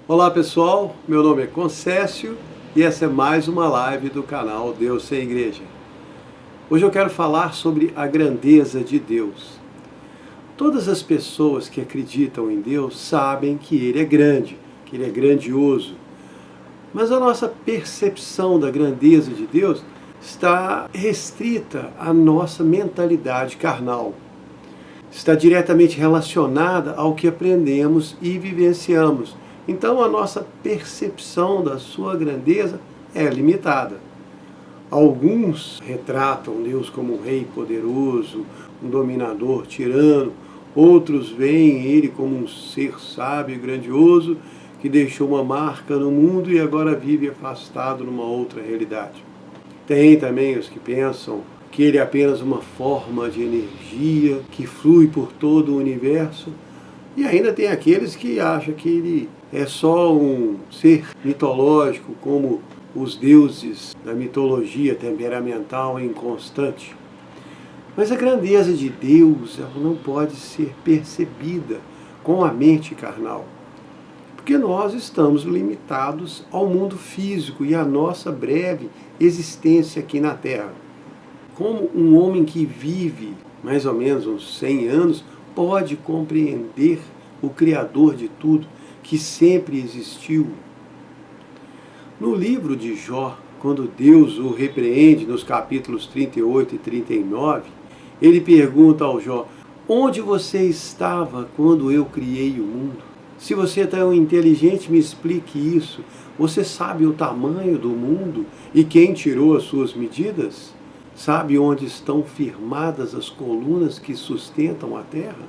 Olá pessoal, meu nome é Concécio e essa é mais uma live do canal Deus Sem Igreja. Hoje eu quero falar sobre a grandeza de Deus. Todas as pessoas que acreditam em Deus sabem que Ele é grande, que Ele é grandioso. Mas a nossa percepção da grandeza de Deus está restrita à nossa mentalidade carnal. Está diretamente relacionada ao que aprendemos e vivenciamos. Então a nossa percepção da sua grandeza é limitada. Alguns retratam Deus como um rei poderoso, um dominador tirano. Outros veem Ele como um ser sábio e grandioso que deixou uma marca no mundo e agora vive afastado numa outra realidade. Tem também os que pensam que Ele é apenas uma forma de energia que flui por todo o universo. E ainda tem aqueles que acham que Ele é só um ser mitológico, como os deuses da mitologia temperamental e inconstante. Mas a grandeza de Deus ela não pode ser percebida com a mente carnal, porque nós estamos limitados ao mundo físico e à nossa breve existência aqui na Terra. Como um homem que vive mais ou menos uns 100 anos pode compreender o Criador de tudo, que sempre existiu? No livro de Jó, quando Deus o repreende nos capítulos 38 e 39, ele pergunta ao Jó: onde você estava quando eu criei o mundo? Se você é tão inteligente, me explique isso. Você sabe o tamanho do mundo e quem tirou as suas medidas? Sabe onde estão firmadas as colunas que sustentam a terra?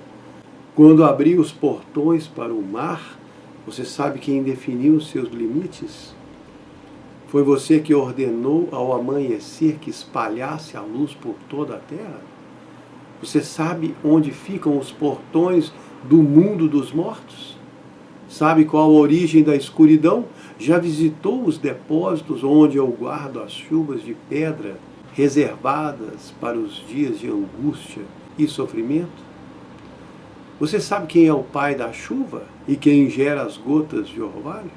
Quando abri os portões para o mar, você sabe quem definiu os seus limites? Foi você que ordenou ao amanhecer que espalhasse a luz por toda a terra? Você sabe onde ficam os portões do mundo dos mortos? Sabe qual a origem da escuridão? Já visitou os depósitos onde eu guardo as chuvas de pedra reservadas para os dias de angústia e sofrimento? Você sabe quem é o pai da chuva e quem gera as gotas de orvalho?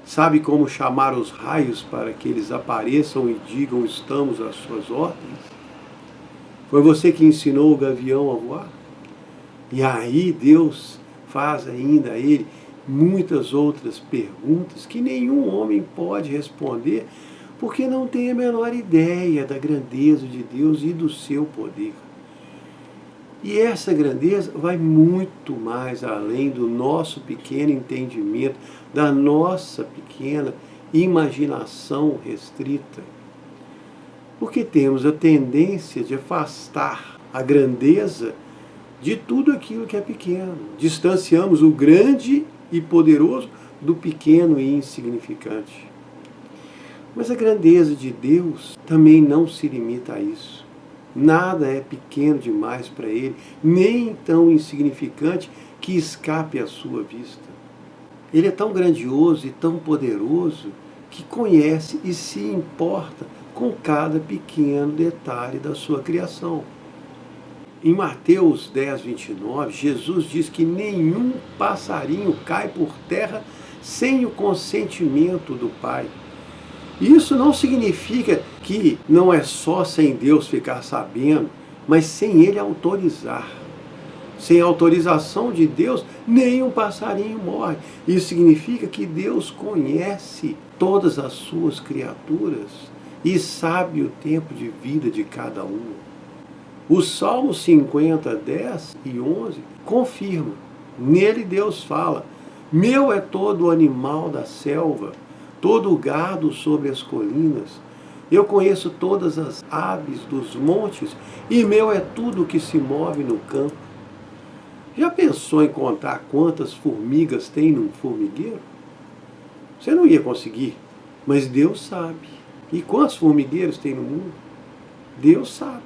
Sabe como chamar os raios para que eles apareçam e digam: estamos às suas ordens? Foi você que ensinou o gavião a voar? E aí Deus faz ainda a ele muitas outras perguntas que nenhum homem pode responder, porque não tem a menor ideia da grandeza de Deus e do seu poder. E essa grandeza vai muito mais além do nosso pequeno entendimento, da nossa pequena imaginação restrita. Porque temos a tendência de afastar a grandeza de tudo aquilo que é pequeno. Distanciamos o grande e poderoso do pequeno e insignificante. Mas a grandeza de Deus também não se limita a isso. Nada é pequeno demais para Ele, nem tão insignificante que escape à sua vista. Ele é tão grandioso e tão poderoso que conhece e se importa com cada pequeno detalhe da sua criação. Em Mateus 10, 29, Jesus diz que nenhum passarinho cai por terra sem o consentimento do Pai. Isso não significa que não é só sem Deus ficar sabendo, mas sem Ele autorizar. Sem autorização de Deus, nenhum passarinho morre. Isso significa que Deus conhece todas as suas criaturas e sabe o tempo de vida de cada uma. O Salmo 50, 10 e 11 confirma. Nele Deus fala: meu é todo o animal da selva, todo o gado sobre as colinas. Eu conheço todas as aves dos montes, e meu é tudo o que se move no campo. Já pensou em contar quantas formigas tem num formigueiro? Você não ia conseguir, mas Deus sabe. E quantos formigueiros tem no mundo? Deus sabe.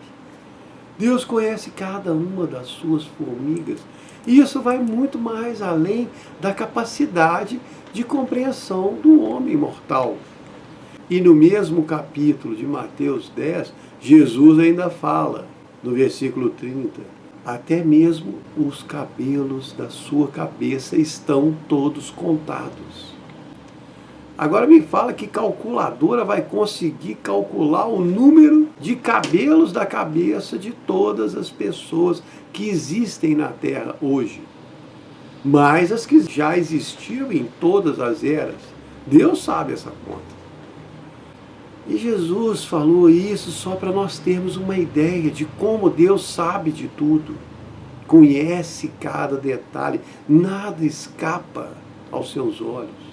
Deus conhece cada uma das suas formigas. E isso vai muito mais além da capacidade de compreensão do homem mortal. E no mesmo capítulo de Mateus 10, Jesus ainda fala, no versículo 30, até mesmo os cabelos da sua cabeça estão todos contados. Agora me fala que calculadora vai conseguir calcular o número de cabelos da cabeça de todas as pessoas que existem na Terra hoje, mais as que já existiram em todas as eras. Deus sabe essa conta. E Jesus falou isso só para nós termos uma ideia de como Deus sabe de tudo, conhece cada detalhe, nada escapa aos seus olhos.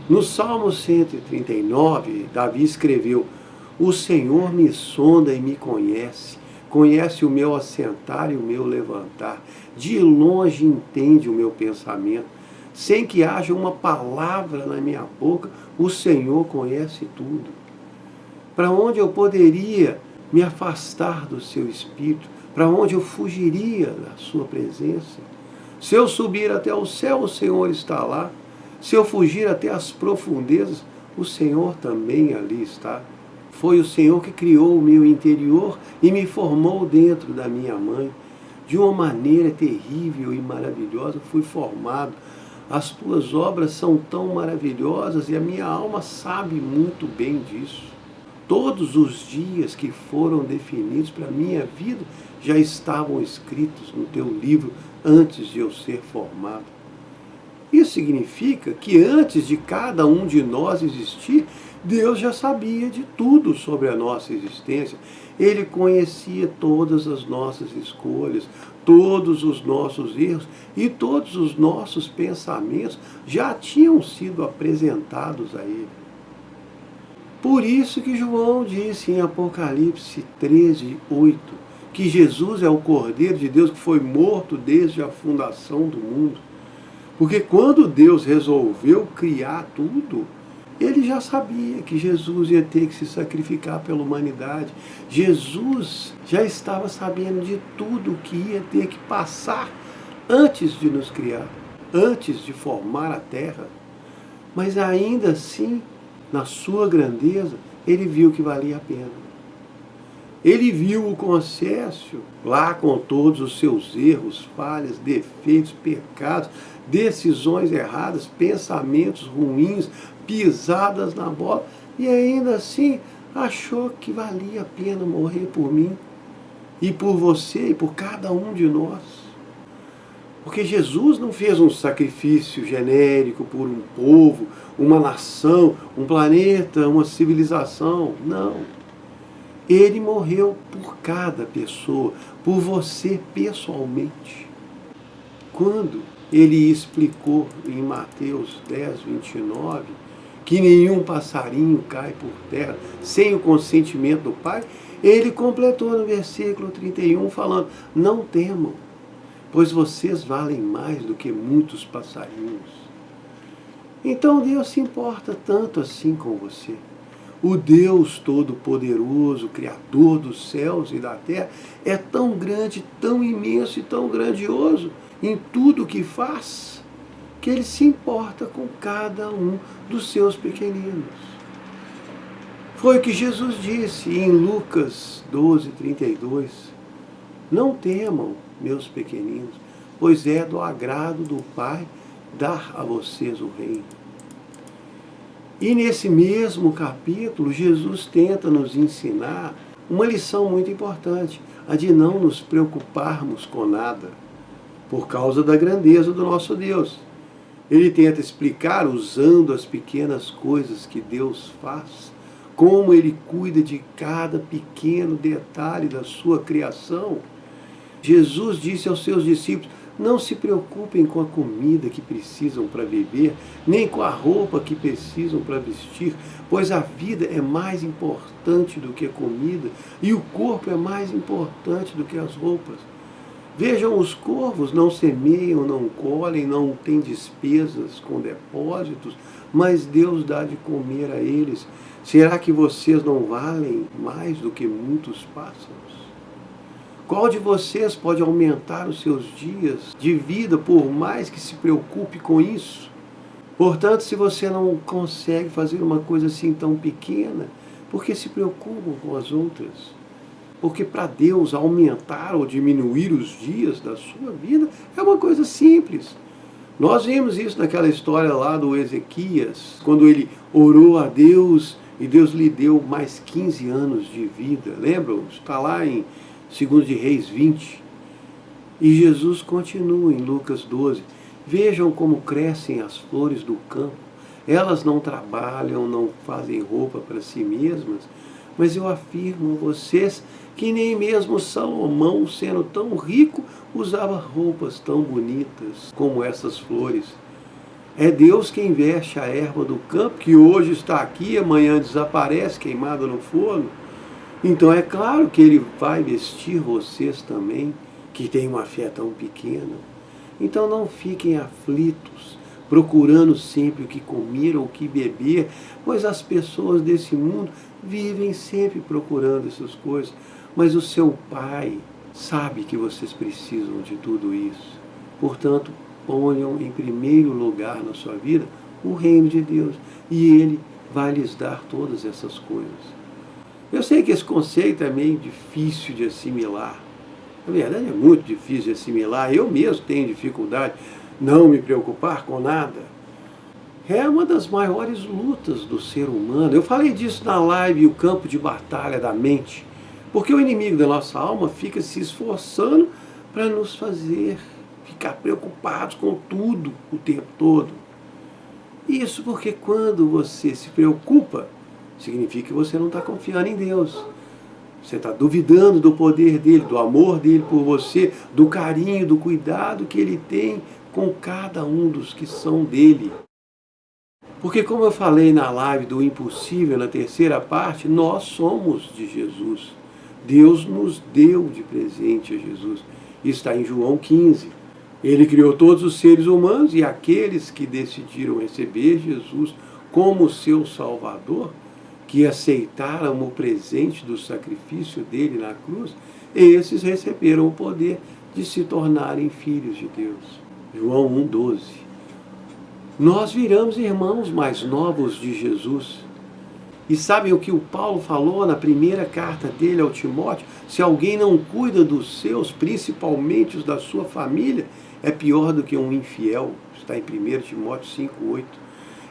No Salmo 139, Davi escreveu: o Senhor me sonda e me conhece, conhece o meu assentar e o meu levantar, de longe entende o meu pensamento, sem que haja uma palavra na minha boca, o Senhor conhece tudo. Para onde eu poderia me afastar do seu Espírito? Para onde eu fugiria da sua presença? Se eu subir até o céu, o Senhor está lá. Se eu fugir até as profundezas, o Senhor também ali está. Foi o Senhor que criou o meu interior e me formou dentro da minha mãe. De uma maneira terrível e maravilhosa fui formado. As tuas obras são tão maravilhosas e a minha alma sabe muito bem disso. Todos os dias que foram definidos para a minha vida já estavam escritos no teu livro antes de eu ser formado. Isso significa que antes de cada um de nós existir, Deus já sabia de tudo sobre a nossa existência. Ele conhecia todas as nossas escolhas, todos os nossos erros e todos os nossos pensamentos já tinham sido apresentados a Ele. Por isso que João disse em Apocalipse 13:8, que Jesus é o Cordeiro de Deus que foi morto desde a fundação do mundo. Porque quando Deus resolveu criar tudo, Ele já sabia que Jesus ia ter que se sacrificar pela humanidade. Jesus já estava sabendo de tudo que ia ter que passar antes de nos criar, antes de formar a terra. Mas ainda assim, na sua grandeza, Ele viu que valia a pena. Ele viu o Concécio lá com todos os seus erros, falhas, defeitos, pecados, decisões erradas, pensamentos ruins, pisadas na bola, e ainda assim achou que valia a pena morrer por mim, e por você, e por cada um de nós. Porque Jesus não fez um sacrifício genérico por um povo, uma nação, um planeta, uma civilização. Não. Ele morreu por cada pessoa, por você pessoalmente. Quando ele explicou em Mateus 10:29, que nenhum passarinho cai por terra sem o consentimento do Pai, ele completou no versículo 31 falando: não temam, pois vocês valem mais do que muitos passarinhos. Então Deus se importa tanto assim com você. O Deus Todo-Poderoso, Criador dos céus e da terra, é tão grande, tão imenso e tão grandioso em tudo o que faz, que Ele se importa com cada um dos seus pequeninos. Foi o que Jesus disse em Lucas 12:32. Não temam, meus pequeninos, pois é do agrado do Pai dar a vocês o reino. E nesse mesmo capítulo, Jesus tenta nos ensinar uma lição muito importante, a de não nos preocuparmos com nada, por causa da grandeza do nosso Deus. Ele tenta explicar, usando as pequenas coisas que Deus faz, como Ele cuida de cada pequeno detalhe da sua criação. Jesus disse aos seus discípulos: não se preocupem com a comida que precisam para viver, nem com a roupa que precisam para vestir, pois a vida é mais importante do que a comida, e o corpo é mais importante do que as roupas. Vejam, os corvos não semeiam, não colhem, não têm despesas com depósitos, mas Deus dá de comer a eles. Será que vocês não valem mais do que muitos pássaros? Qual de vocês pode aumentar os seus dias de vida, por mais que se preocupe com isso? Portanto, se você não consegue fazer uma coisa assim tão pequena, por que se preocupam com as outras? Porque para Deus aumentar ou diminuir os dias da sua vida é uma coisa simples. Nós vimos isso naquela história lá do Ezequias, quando ele orou a Deus e Deus lhe deu mais 15 anos de vida. Lembram? Está lá em 2 de Reis 20. E Jesus continua em Lucas 12. Vejam como crescem as flores do campo. Elas não trabalham, não fazem roupa para si mesmas, mas eu afirmo a vocês que nem mesmo Salomão, sendo tão rico, usava roupas tão bonitas como essas flores. É Deus quem veste a erva do campo, que hoje está aqui, amanhã desaparece, queimada no forno. Então é claro que Ele vai vestir vocês também, que têm uma fé tão pequena. Então não fiquem aflitos, procurando sempre o que comer ou o que beber, pois as pessoas desse mundo vivem sempre procurando essas coisas. Mas o seu Pai sabe que vocês precisam de tudo isso. Portanto, ponham em primeiro lugar na sua vida o reino de Deus, e Ele vai lhes dar todas essas coisas. Eu sei que esse conceito é meio difícil de assimilar. Na verdade, é muito difícil de assimilar. Eu mesmo tenho dificuldade de não me preocupar com nada. É uma das maiores lutas do ser humano. Eu falei disso na live, o campo de batalha da mente. Porque o inimigo da nossa alma fica se esforçando para nos fazer ficar preocupados com tudo o tempo todo. Isso porque quando você se preocupa, significa que você não está confiando em Deus. Você está duvidando do poder dele, do amor dele por você, do carinho, do cuidado que ele tem com cada um dos que são dele. Porque como eu falei na live do impossível, na terceira parte, nós somos de Jesus. Deus nos deu de presente a Jesus. Isso está em João 15. Ele criou todos os seres humanos e aqueles que decidiram receber Jesus como seu Salvador, que aceitaram o presente do sacrifício dele na cruz, esses receberam o poder de se tornarem filhos de Deus. João 1,12. Nós viramos irmãos mais novos de Jesus. E sabem o que o Paulo falou na primeira carta dele ao Timóteo? Se alguém não cuida dos seus, principalmente os da sua família, é pior do que um infiel. Está em 1 Timóteo 5,8.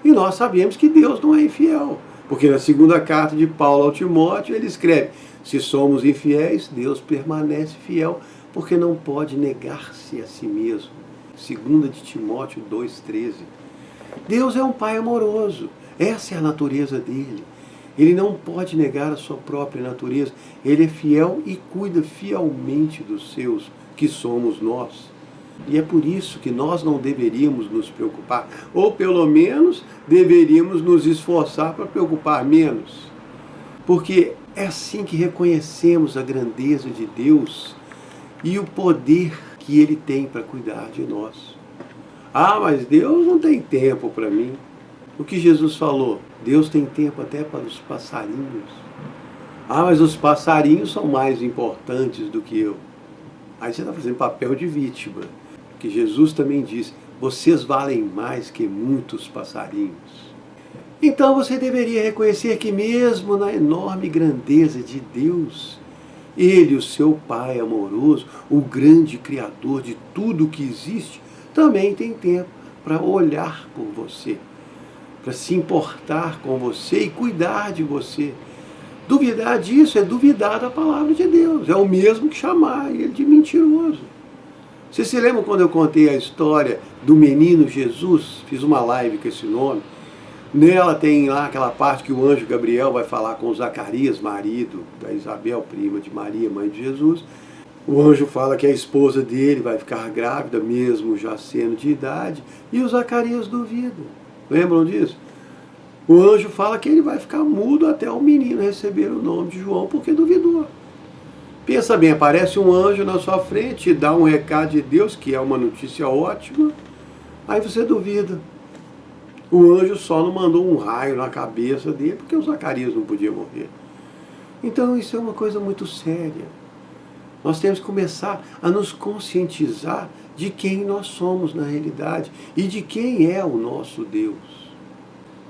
E nós sabemos que Deus não é infiel. Porque na segunda carta de Paulo ao Timóteo, ele escreve: se somos infiéis, Deus permanece fiel, porque não pode negar-se a si mesmo. 2 de Timóteo 2,13. Deus é um Pai amoroso. Essa é a natureza dele. Ele não pode negar a sua própria natureza. Ele é fiel e cuida fielmente dos seus, que somos nós. E é por isso que nós não deveríamos nos preocupar, ou pelo menos deveríamos nos esforçar para preocupar menos. Porque é assim que reconhecemos a grandeza de Deus e o poder que Ele tem para cuidar de nós. Ah, mas Deus não tem tempo para mim. O que Jesus falou? Deus tem tempo até para os passarinhos. Ah, mas os passarinhos são mais importantes do que eu. Aí você está fazendo papel de vítima. Que Jesus também diz: vocês valem mais que muitos passarinhos. Então você deveria reconhecer que mesmo na enorme grandeza de Deus, Ele, o seu Pai amoroso, o grande Criador de tudo que existe, também tem tempo para olhar por você, para se importar com você e cuidar de você. Duvidar disso é duvidar da palavra de Deus. É o mesmo que chamar Ele de mentiroso. Você se lembra quando eu contei a história do menino Jesus? Fiz uma live com esse nome. Nela tem lá aquela parte que o anjo Gabriel vai falar com Zacarias, marido da Isabel, prima de Maria, mãe de Jesus. O anjo fala que a esposa dele vai ficar grávida, mesmo já sendo de idade, e o Zacarias duvida. Lembram disso? O anjo fala que ele vai ficar mudo até o menino receber o nome de João, porque duvidou. Pensa bem, aparece um anjo na sua frente, dá um recado de Deus, que é uma notícia ótima, aí você duvida. O anjo só não mandou um raio na cabeça dele, porque o Zacarias não podia morrer. Então isso é uma coisa muito séria. Nós temos que começar a nos conscientizar de quem nós somos na realidade e de quem é o nosso Deus.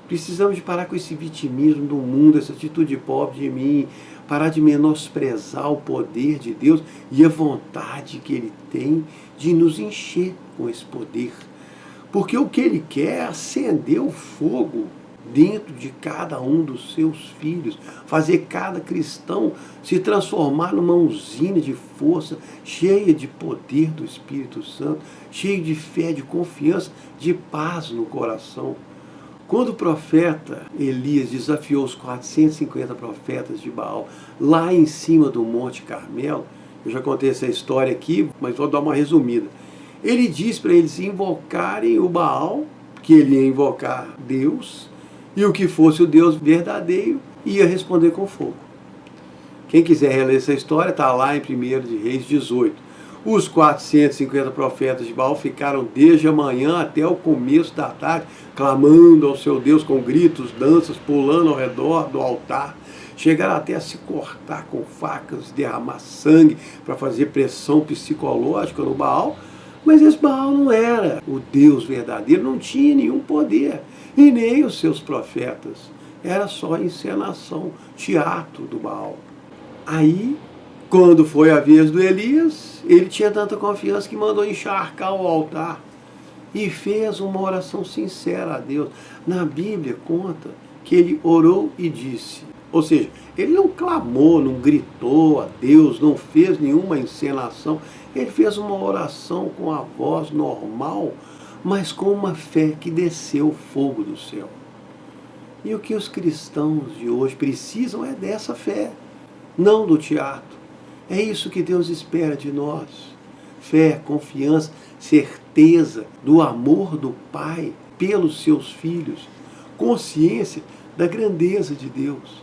Precisamos de parar com esse vitimismo do mundo, essa atitude pobre de mim. parar de menosprezar o poder de Deus e a vontade que Ele tem de nos encher com esse poder. Porque o que Ele quer é acender o fogo dentro de cada um dos seus filhos, fazer cada cristão se transformar numa usina de força, cheia de poder do Espírito Santo, cheio de fé, de confiança, de paz no coração. Quando o profeta Elias desafiou os 450 profetas de Baal lá em cima do Monte Carmelo, eu já contei essa história aqui, mas vou dar uma resumida. Ele diz para eles invocarem o Baal, que ele ia invocar Deus, e o que fosse o Deus verdadeiro ia responder com fogo. Quem quiser reler essa história, está lá em 1 de Reis 18. Os 450 profetas de Baal ficaram desde a manhã até o começo da tarde, clamando ao seu Deus com gritos, danças, pulando ao redor do altar. Chegaram até a se cortar com facas, derramar sangue para fazer pressão psicológica no Baal. Mas esse Baal não era o Deus verdadeiro, não tinha nenhum poder. E nem os seus profetas. Era só encenação, teatro do Baal. Aí, quando foi a vez do Elias, ele tinha tanta confiança que mandou encharcar o altar e fez uma oração sincera a Deus. Na Bíblia conta que ele orou e disse, ou seja, ele não clamou, não gritou a Deus, não fez nenhuma encenação, ele fez uma oração com a voz normal, mas com uma fé que desceu o fogo do céu. E o que os cristãos de hoje precisam é dessa fé, não do teatro. É isso que Deus espera de nós. Fé, confiança, certeza do amor do Pai pelos seus filhos, consciência da grandeza de Deus,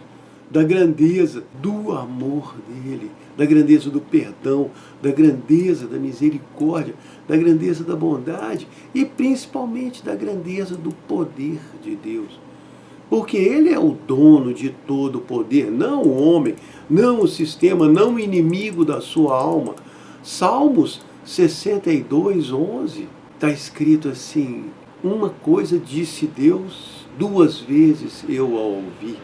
da grandeza do amor dele, da grandeza do perdão, da grandeza da misericórdia, da grandeza da bondade e principalmente da grandeza do poder de Deus. Porque Ele é o dono de todo o poder, não o homem, não o sistema, não o inimigo da sua alma. Salmos 62, 11, está escrito assim, uma coisa disse Deus, 2 vezes eu a ouvi,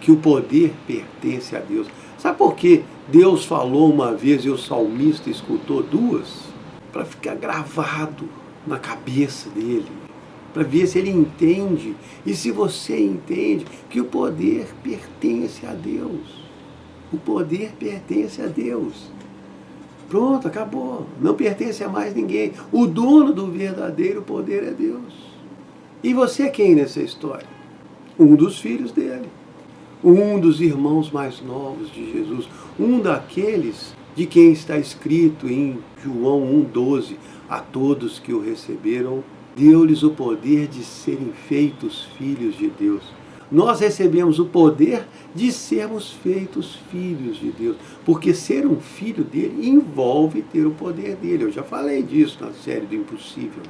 que o poder pertence a Deus. Sabe por que Deus falou uma vez e o salmista escutou 2? Para ficar gravado na cabeça dele, para ver se ele entende, e se você entende que o poder pertence a Deus. O poder pertence a Deus. Pronto, acabou. Não pertence a mais ninguém. O dono do verdadeiro poder é Deus. E você é quem nessa história? Um dos filhos dele. Um dos irmãos mais novos de Jesus. Um daqueles de quem está escrito em João 1,12, a todos que o receberam, deu-lhes o poder de serem feitos filhos de Deus. Nós recebemos o poder de sermos feitos filhos de Deus, porque ser um filho dele envolve ter o poder dele. Eu já falei disso na série do Impossível.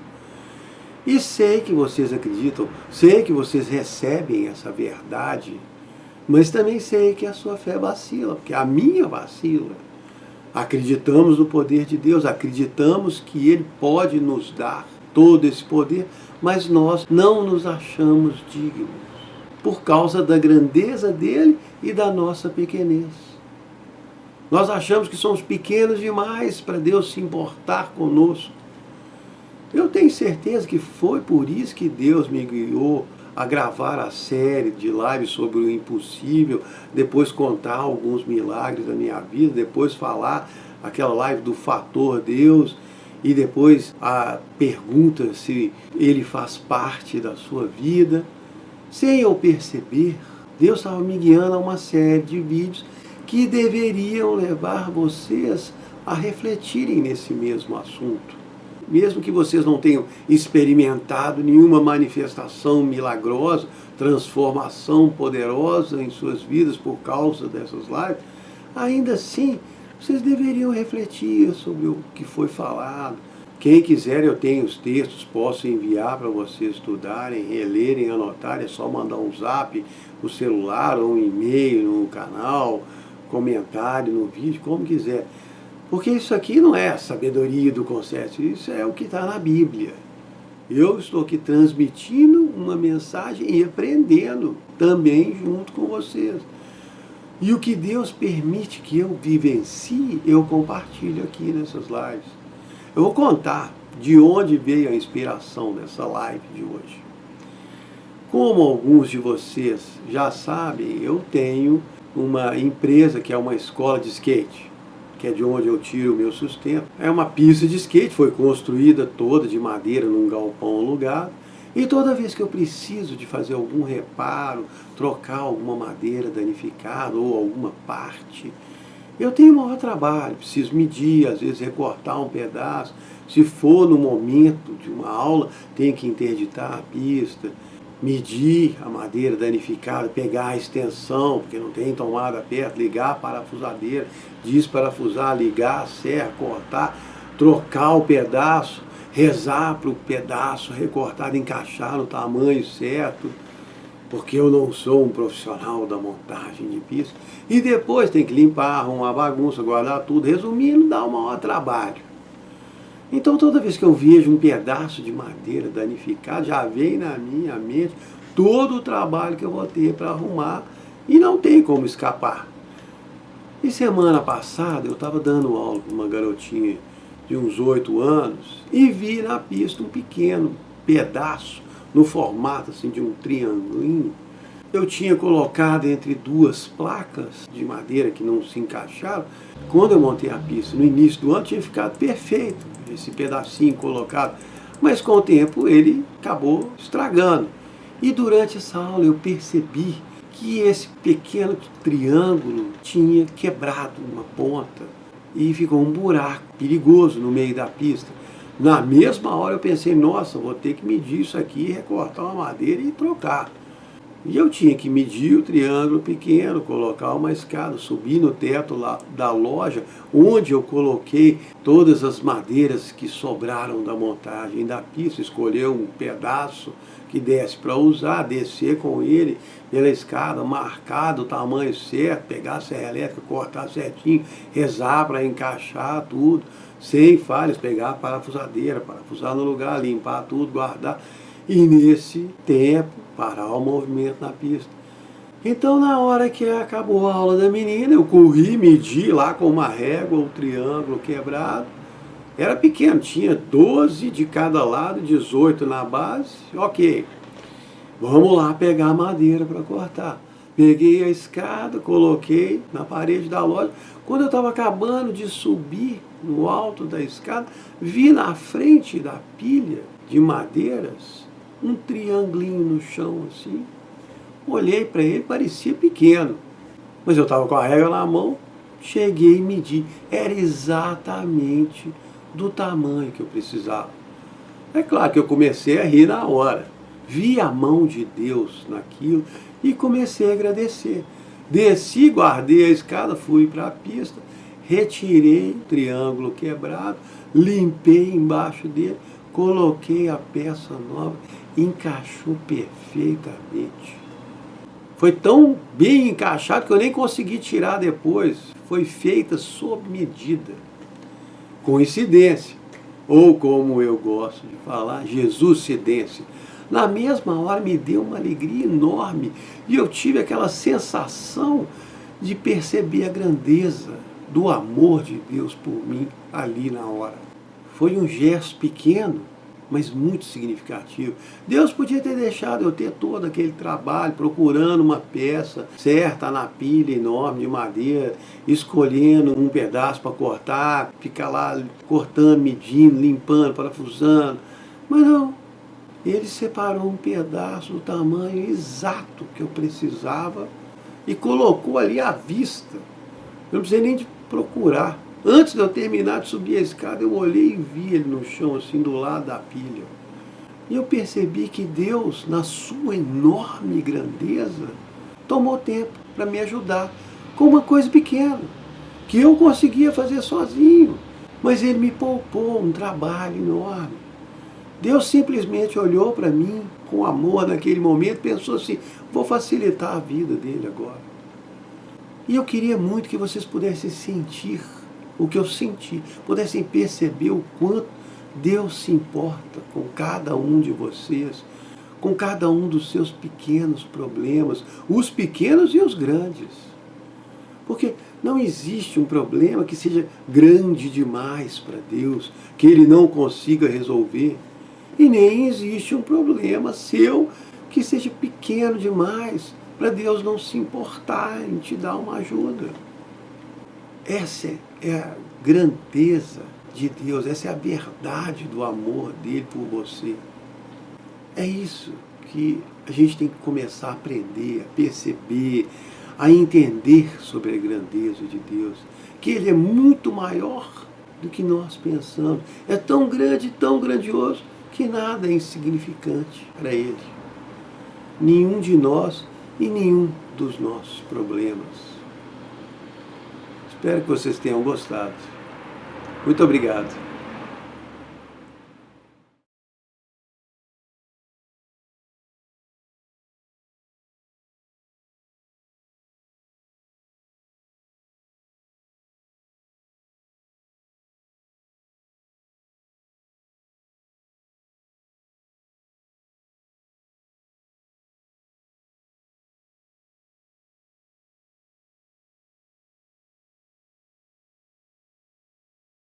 E sei que vocês acreditam, sei que vocês recebem essa verdade, mas também sei que a sua fé vacila, porque a minha vacila. Acreditamos no poder de Deus, acreditamos que Ele pode nos dar todo esse poder, mas nós não nos achamos dignos, por causa da grandeza dele e da nossa pequenez. Nós achamos que somos pequenos demais para Deus se importar conosco. Eu tenho certeza que foi por isso que Deus me guiou a gravar a série de lives sobre o impossível, depois contar alguns milagres da minha vida, depois falar aquela live do fator Deus, e depois a pergunta se ele faz parte da sua vida. Sem eu perceber, Deus estava me guiando a uma série de vídeos que deveriam levar vocês a refletirem nesse mesmo assunto. Mesmo que vocês não tenham experimentado nenhuma manifestação milagrosa, transformação poderosa em suas vidas por causa dessas lives, ainda assim, vocês deveriam refletir sobre o que foi falado. Quem quiser, eu tenho os textos, posso enviar para vocês estudarem, relerem, anotarem, é só mandar um zap no celular ou um e-mail no canal, comentário no vídeo, como quiser. Porque isso aqui não é a sabedoria do conceito, isso é o que está na Bíblia. Eu estou aqui transmitindo uma mensagem e aprendendo também junto com vocês. E o que Deus permite que eu vivencie, eu compartilho aqui nessas lives. Eu vou contar de onde veio a inspiração dessa live de hoje. Como alguns de vocês já sabem, eu tenho uma empresa que é uma escola de skate, que é de onde eu tiro o meu sustento. É uma pista de skate, foi construída toda de madeira num galpão alugado. E toda vez que eu preciso de fazer algum reparo, trocar alguma madeira danificada ou alguma parte, eu tenho maior trabalho, preciso medir, às vezes recortar um pedaço. Se for no momento de uma aula, tenho que interditar a pista, medir a madeira danificada, pegar a extensão, porque não tem tomada perto, ligar a parafusadeira, desparafusar, ligar a serra, cortar, trocar o pedaço, rezar para o pedaço recortado encaixar no tamanho certo, porque eu não sou um profissional da montagem de pista. E depois tem que limpar, arrumar bagunça, guardar tudo. Resumindo, dá um maior trabalho. Então toda vez que eu vejo um pedaço de madeira danificado, já vem na minha mente todo o trabalho que eu vou ter para arrumar e não tem como escapar. E semana passada eu estava dando aula para uma garotinha de uns 8 anos e vi na pista um pequeno pedaço no formato assim de um triangulinho. Eu tinha colocado entre duas placas de madeira que não se encaixaram. Quando eu montei a pista no início do ano tinha ficado perfeito esse pedacinho colocado, mas com o tempo ele acabou estragando. E durante essa aula eu percebi que esse pequeno triângulo tinha quebrado uma ponta e ficou um buraco perigoso no meio da pista. Na mesma hora eu pensei, nossa, vou ter que medir isso aqui, recortar uma madeira e trocar. E eu tinha que medir o triângulo pequeno, colocar uma escada, subir no teto lá da loja, onde eu coloquei todas as madeiras que sobraram da montagem da pista, escolher um pedaço que desse para usar, descer com ele pela escada, marcar do tamanho certo, pegar a serra elétrica, cortar certinho, rezar para encaixar tudo, sem falhas, pegar a parafusadeira, parafusar no lugar, limpar tudo, guardar. E nesse tempo, parar o movimento na pista. Então, na hora que acabou a aula da menina, eu corri, medi lá com uma régua o triângulo quebrado. Era pequeno, tinha 12 de cada lado, 18 na base. Ok, vamos lá pegar a madeira para cortar. Peguei a escada, coloquei na parede da loja. Quando eu estava acabando de subir no alto da escada, vi na frente da pilha de madeiras um triangulinho no chão assim. Olhei para ele, parecia pequeno, mas eu estava com a régua na mão, cheguei e medi. Era exatamente do tamanho que eu precisava. É claro que eu comecei a rir na hora. Vi a mão de Deus naquilo e comecei a agradecer. Desci, guardei a escada, fui para a pista, retirei o triângulo quebrado, limpei embaixo dele, coloquei a peça nova, encaixou perfeitamente. Foi tão bem encaixado que eu nem consegui tirar depois. Foi feita sob medida. Coincidência. Ou como eu gosto de falar, Jesuscidência. Na mesma hora me deu uma alegria enorme. E eu tive aquela sensação de perceber a grandeza do amor de Deus por mim ali na hora. Foi um gesto pequeno, mas muito significativo. Deus podia ter deixado eu ter todo aquele trabalho, procurando uma peça certa na pilha enorme de madeira, escolhendo um pedaço para cortar, ficar lá cortando, medindo, limpando, parafusando. Mas não, ele separou um pedaço do tamanho exato que eu precisava e colocou ali à vista. Eu não precisei nem de procurar. Antes de eu terminar de subir a escada, eu olhei e vi ele no chão, assim, do lado da pilha. E eu percebi que Deus, na sua enorme grandeza, tomou tempo para me ajudar com uma coisa pequena, que eu conseguia fazer sozinho. Mas Ele me poupou um trabalho enorme. Deus simplesmente olhou para mim com amor naquele momento e pensou assim, vou facilitar a vida dele agora. E eu queria muito que vocês pudessem sentir o que eu senti, pudessem perceber o quanto Deus se importa com cada um de vocês, com cada um dos seus pequenos problemas, os pequenos e os grandes. Porque não existe um problema que seja grande demais para Deus, que Ele não consiga resolver. E nem existe um problema seu que seja pequeno demais para Deus não se importar em te dar uma ajuda. Essa é a grandeza de Deus, essa é a verdade do amor dele por você. É isso que a gente tem que começar a aprender, a perceber, a entender sobre a grandeza de Deus, que Ele é muito maior do que nós pensamos. É tão grande, tão grandioso, que nada é insignificante para Ele. Nenhum de nós e nenhum dos nossos problemas. Espero que vocês tenham gostado. Muito obrigado.